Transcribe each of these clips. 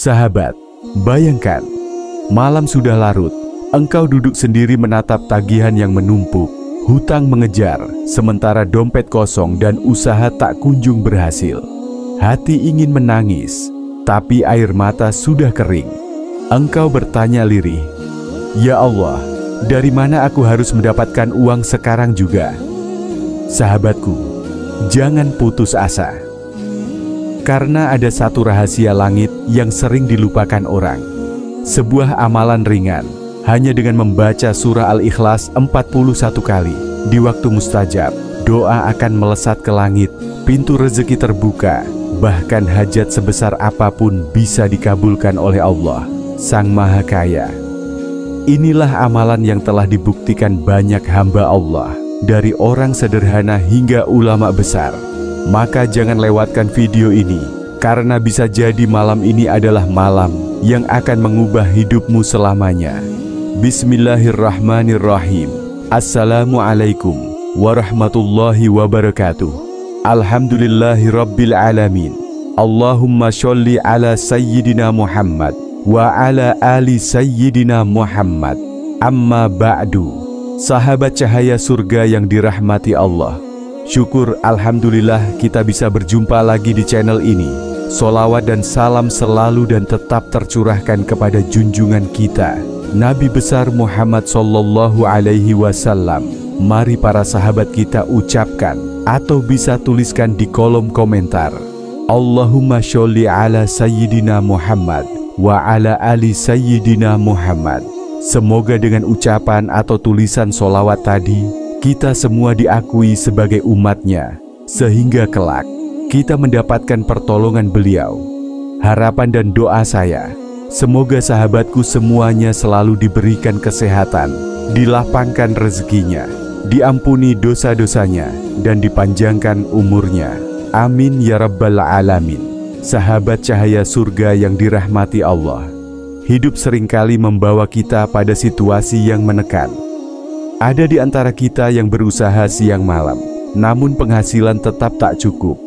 Sahabat, bayangkan, malam sudah larut, engkau duduk sendiri menatap tagihan yang menumpuk, hutang mengejar, sementara dompet kosong dan usaha tak kunjung berhasil. Hati ingin menangis, tapi air mata sudah kering. Engkau bertanya lirih, "Ya Allah, dari mana aku harus mendapatkan uang sekarang juga?" Sahabatku, jangan putus asa. Karena ada satu rahasia langit yang sering dilupakan orang. Sebuah amalan ringan, hanya dengan membaca surah Al-Ikhlas 41 kali di waktu mustajab, doa akan melesat ke langit, pintu rezeki terbuka, bahkan hajat sebesar apapun bisa dikabulkan oleh Allah, Sang Maha Kaya. Inilah amalan yang telah dibuktikan banyak hamba Allah, dari orang sederhana hingga ulama besar. Maka jangan lewatkan video ini, karena bisa jadi malam ini adalah malam yang akan mengubah hidupmu selamanya. Bismillahirrahmanirrahim. Assalamualaikum warahmatullahi wabarakatuh. Alhamdulillahirabbil alamin. Allahumma sholli ala sayyidina Muhammad wa ala ali sayyidina Muhammad. Amma ba'du. Sahabat cahaya surga yang dirahmati Allah, syukur alhamdulillah kita bisa berjumpa lagi di channel ini. Sholawat dan salam selalu dan tetap tercurahkan kepada junjungan kita, Nabi besar Muhammad Sallallahu Alaihi Wasallam. Mari para sahabat kita ucapkan atau bisa tuliskan di kolom komentar, Allahumma sholli ala sayyidina Muhammad wa ala ali sayyidina Muhammad. Semoga dengan ucapan atau tulisan sholawat tadi, kita semua diakui sebagai umatnya, sehingga kelak kita mendapatkan pertolongan beliau. Harapan dan doa saya, semoga sahabatku semuanya selalu diberikan kesehatan, dilapangkan rezekinya, diampuni dosa-dosanya, dan dipanjangkan umurnya. Amin ya rabbal alamin. Sahabat cahaya surga yang dirahmati Allah, hidup seringkali membawa kita pada situasi yang menekan. Ada di antara kita yang berusaha siang malam, namun penghasilan tetap tak cukup.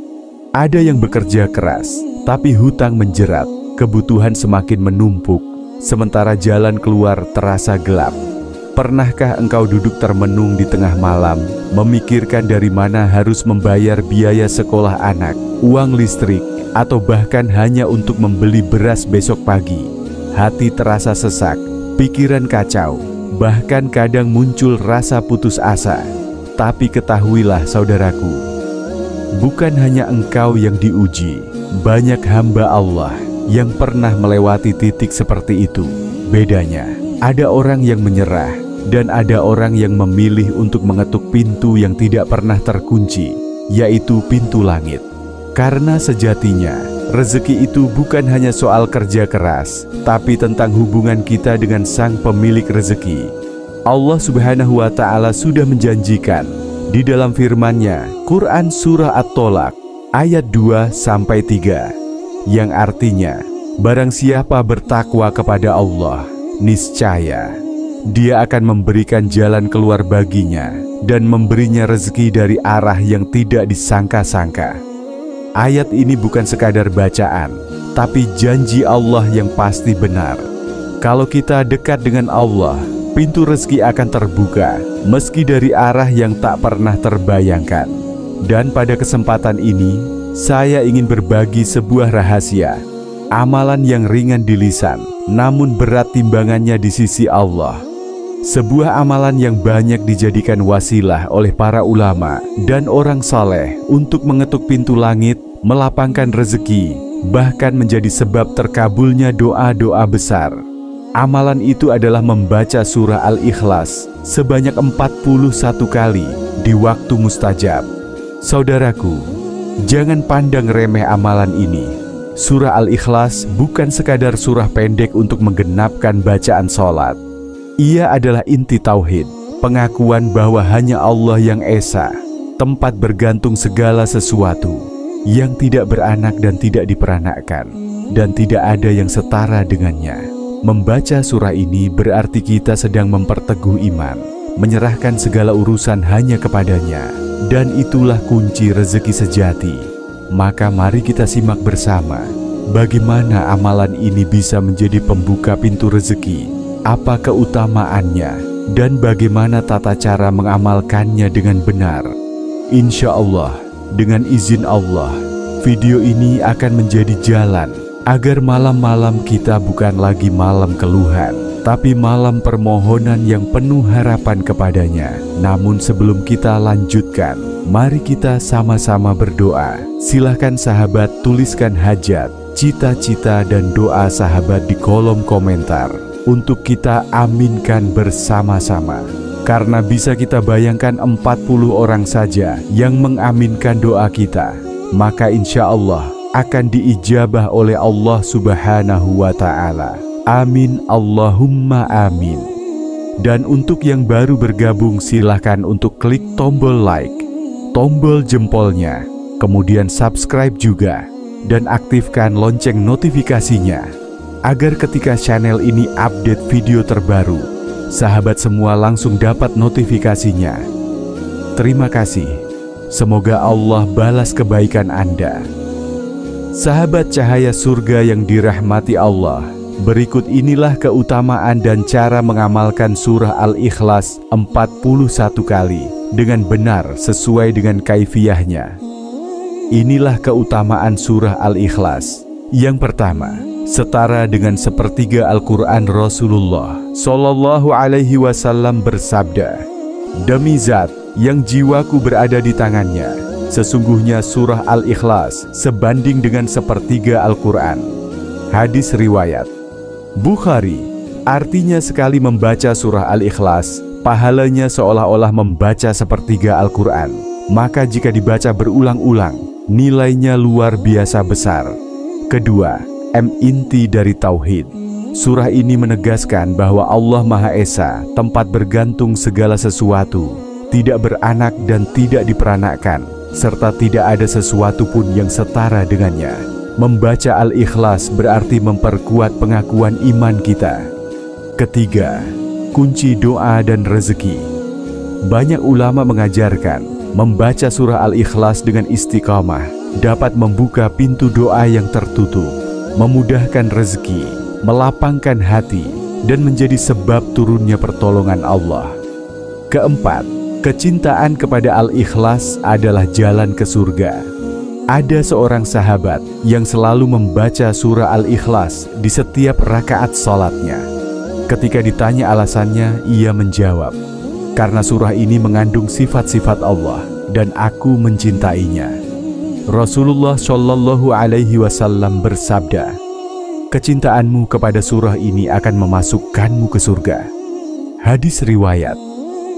Ada yang bekerja keras, tapi hutang menjerat, kebutuhan semakin menumpuk, sementara jalan keluar terasa gelap. Pernahkah engkau duduk termenung di tengah malam, memikirkan dari mana harus membayar biaya sekolah anak, uang listrik, atau bahkan hanya untuk membeli beras besok pagi? Hati terasa sesak, pikiran kacau, bahkan kadang muncul rasa putus asa. Tapi ketahuilah saudaraku, bukan hanya engkau yang diuji, banyak hamba Allah yang pernah melewati titik seperti itu. Bedanya, ada orang yang menyerah dan ada orang yang memilih untuk mengetuk pintu yang tidak pernah terkunci, yaitu pintu langit. Karena sejatinya, rezeki itu bukan hanya soal kerja keras, tapi tentang hubungan kita dengan Sang Pemilik rezeki. Allah Subhanahu wa Ta'ala sudah menjanjikan di dalam firman-Nya, Quran Surah At-Tolak ayat 2-3, yang artinya, barang siapa bertakwa kepada Allah, niscaya Dia akan memberikan jalan keluar baginya dan memberinya rezeki dari arah yang tidak disangka-sangka. Ayat ini bukan sekadar bacaan, tapi janji Allah yang pasti benar. Kalau kita dekat dengan Allah, pintu rezeki akan terbuka, meski dari arah yang tak pernah terbayangkan. Dan pada kesempatan ini, saya ingin berbagi sebuah rahasia, amalan yang ringan di lisan, namun berat timbangannya di sisi Allah. Sebuah amalan yang banyak dijadikan wasilah oleh para ulama dan orang saleh untuk mengetuk pintu langit, melapangkan rezeki, bahkan menjadi sebab terkabulnya doa-doa besar. Amalan itu adalah membaca surah Al-Ikhlas sebanyak 41 kali di waktu mustajab. Saudaraku, jangan pandang remeh amalan ini. Surah Al-Ikhlas bukan sekadar surah pendek untuk menggenapkan bacaan sholat. Ia adalah inti tauhid, pengakuan bahwa hanya Allah yang esa, tempat bergantung segala sesuatu, yang tidak beranak dan tidak diperanakkan, dan tidak ada yang setara dengannya. Membaca surah ini berarti kita sedang memperteguh iman, menyerahkan segala urusan hanya kepadanya, dan itulah kunci rezeki sejati. Maka mari kita simak bersama bagaimana amalan ini bisa menjadi pembuka pintu rezeki, apa keutamaannya, dan bagaimana tata cara mengamalkannya dengan benar. Insya Allah, dengan izin Allah, video ini akan menjadi jalan agar malam-malam kita bukan lagi malam keluhan, tapi malam permohonan yang penuh harapan kepadanya. Namun sebelum kita lanjutkan, mari kita sama-sama berdoa. Silahkan sahabat tuliskan hajat, cita-cita dan doa sahabat di kolom komentar untuk kita aminkan bersama-sama. Karena bisa kita bayangkan 40 orang saja yang mengaminkan doa kita, maka insya Allah akan diijabah oleh Allah Subhanahu wa Ta'ala. Amin, Allahumma amin. Dan untuk yang baru bergabung, silahkan untuk klik tombol like, tombol jempolnya, kemudian subscribe juga, dan aktifkan lonceng notifikasinya, agar ketika channel ini update video terbaru, sahabat semua langsung dapat notifikasinya. Terima kasih. Semoga Allah balas kebaikan Anda. Sahabat cahaya surga yang dirahmati Allah, berikut inilah keutamaan dan cara mengamalkan surah Al-Ikhlas 41 kali dengan benar sesuai dengan kaifiyahnya. Inilah keutamaan surah Al-Ikhlas. Yang pertama, setara dengan sepertiga Al-Quran. Rasulullah Shallallahu Alaihi Wasallam bersabda, "Demi zat yang jiwaku berada di tangannya, sesungguhnya surah Al-Ikhlas sebanding dengan sepertiga Al-Quran." Hadis riwayat Bukhari. Artinya sekali membaca surah Al-Ikhlas, pahalanya seolah-olah membaca sepertiga Al-Quran. Maka jika dibaca berulang-ulang, nilainya luar biasa besar. Kedua, inti dari Tauhid. Surah ini menegaskan bahwa Allah Maha Esa, tempat bergantung segala sesuatu, tidak beranak dan tidak diperanakkan, serta tidak ada sesuatu pun yang setara dengannya. Membaca Al-Ikhlas berarti memperkuat pengakuan iman kita. Ketiga, kunci doa dan rezeki. Banyak ulama mengajarkan membaca surah Al-Ikhlas dengan istiqamah dapat membuka pintu doa yang tertutup, memudahkan rezeki, melapangkan hati, dan menjadi sebab turunnya pertolongan Allah. Keempat, kecintaan kepada Al-Ikhlas adalah jalan ke surga. Ada seorang sahabat yang selalu membaca surah Al-Ikhlas di setiap rakaat sholatnya. Ketika ditanya alasannya, ia menjawab, "Karena surah ini mengandung sifat-sifat Allah dan aku mencintainya." Rasulullah Shallallahu Alaihi Wasallam bersabda, "Kecintaanmu kepada surah ini akan memasukkanmu ke surga." Hadis riwayat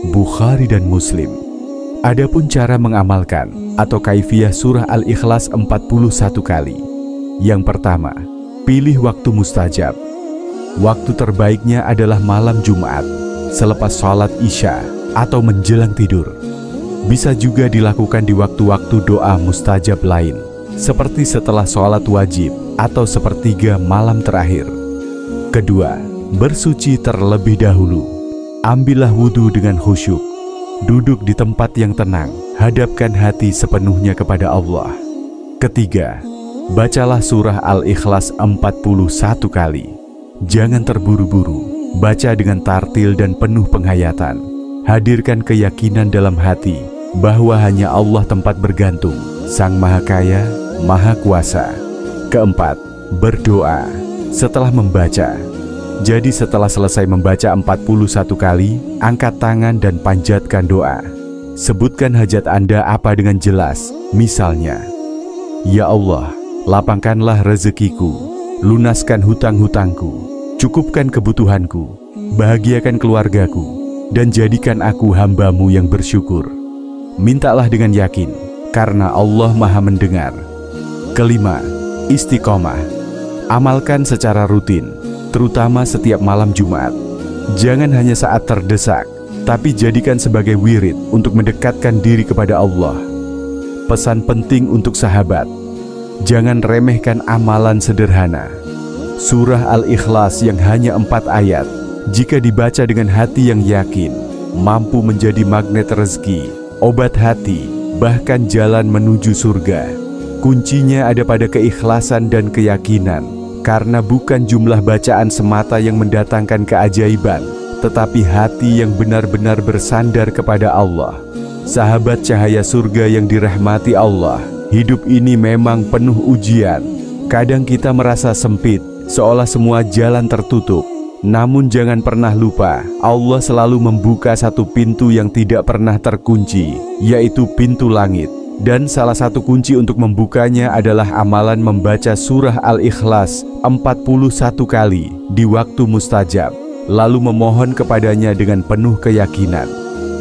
Bukhari dan Muslim. Adapun cara mengamalkan atau kaifiyah surah Al-Ikhlas 41 kali. Yang pertama, pilih waktu mustajab. Waktu terbaiknya adalah malam Jumat, selepas sholat Isya atau menjelang tidur. Bisa juga dilakukan di waktu-waktu doa mustajab lain, seperti setelah sholat wajib atau sepertiga malam terakhir. Kedua, bersuci terlebih dahulu. Ambillah wudhu dengan khusyuk. Duduk di tempat yang tenang, hadapkan hati sepenuhnya kepada Allah. Ketiga, bacalah surah Al-Ikhlas 41 kali. Jangan terburu-buru, baca dengan tartil dan penuh penghayatan. Hadirkan keyakinan dalam hati bahwa hanya Allah tempat bergantung, Sang Maha Kaya, Maha Kuasa. Keempat, berdoa setelah membaca. Jadi setelah selesai membaca 41 kali, angkat tangan dan panjatkan doa. Sebutkan hajat Anda apa dengan jelas. Misalnya, "Ya Allah, lapangkanlah rezekiku, lunaskan hutang-hutangku, cukupkan kebutuhanku, bahagiakan keluargaku, dan jadikan aku hamba-Mu yang bersyukur." Mintalah dengan yakin, karena Allah Maha mendengar. Kelima, istiqomah. Amalkan secara rutin, terutama setiap malam Jumat. Jangan hanya saat terdesak, tapi jadikan sebagai wirid untuk mendekatkan diri kepada Allah. Pesan penting untuk sahabat, jangan remehkan amalan sederhana. Surah Al-Ikhlas yang hanya 4 ayat, jika dibaca dengan hati yang yakin, mampu menjadi magnet rezeki, obat hati, bahkan jalan menuju surga. Kuncinya ada pada keikhlasan dan keyakinan, karena bukan jumlah bacaan semata yang mendatangkan keajaiban, tetapi hati yang benar-benar bersandar kepada Allah. Sahabat cahaya surga yang dirahmati Allah, hidup ini memang penuh ujian. Kadang kita merasa sempit, seolah semua jalan tertutup. Namun jangan pernah lupa, Allah selalu membuka satu pintu yang tidak pernah terkunci, yaitu pintu langit. Dan salah satu kunci untuk membukanya adalah amalan membaca surah Al-Ikhlas 41 kali di waktu mustajab, lalu memohon kepadanya dengan penuh keyakinan.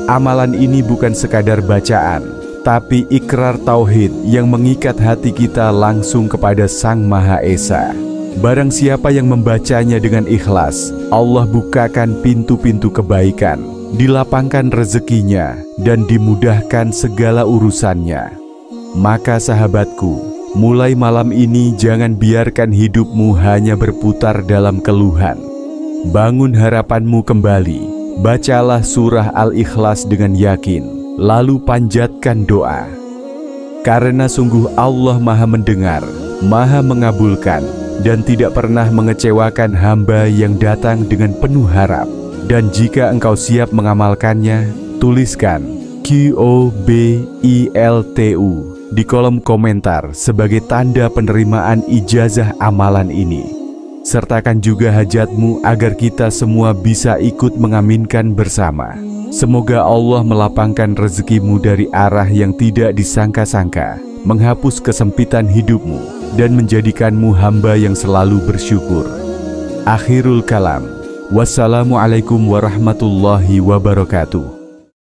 Amalan ini bukan sekadar bacaan, tapi ikrar tauhid yang mengikat hati kita langsung kepada Sang Maha Esa. Barang siapa yang membacanya dengan ikhlas, Allah bukakan pintu-pintu kebaikan, dilapangkan rezekinya, dan dimudahkan segala urusannya. Maka sahabatku, mulai malam ini jangan biarkan hidupmu hanya berputar dalam keluhan. Bangun harapanmu kembali, bacalah surah Al-Ikhlas dengan yakin, lalu panjatkan doa. Karena sungguh Allah Maha mendengar, Maha mengabulkan, dan tidak pernah mengecewakan hamba yang datang dengan penuh harap. Dan jika engkau siap mengamalkannya, tuliskan QOBILTU di kolom komentar sebagai tanda penerimaan ijazah amalan ini. Sertakan juga hajatmu agar kita semua bisa ikut mengaminkan bersama. Semoga Allah melapangkan rezekimu dari arah yang tidak disangka-sangka, menghapus kesempitan hidupmu, dan menjadikanmu hamba yang selalu bersyukur. Akhirul kalam. Wassalamualaikum warahmatullahi wabarakatuh.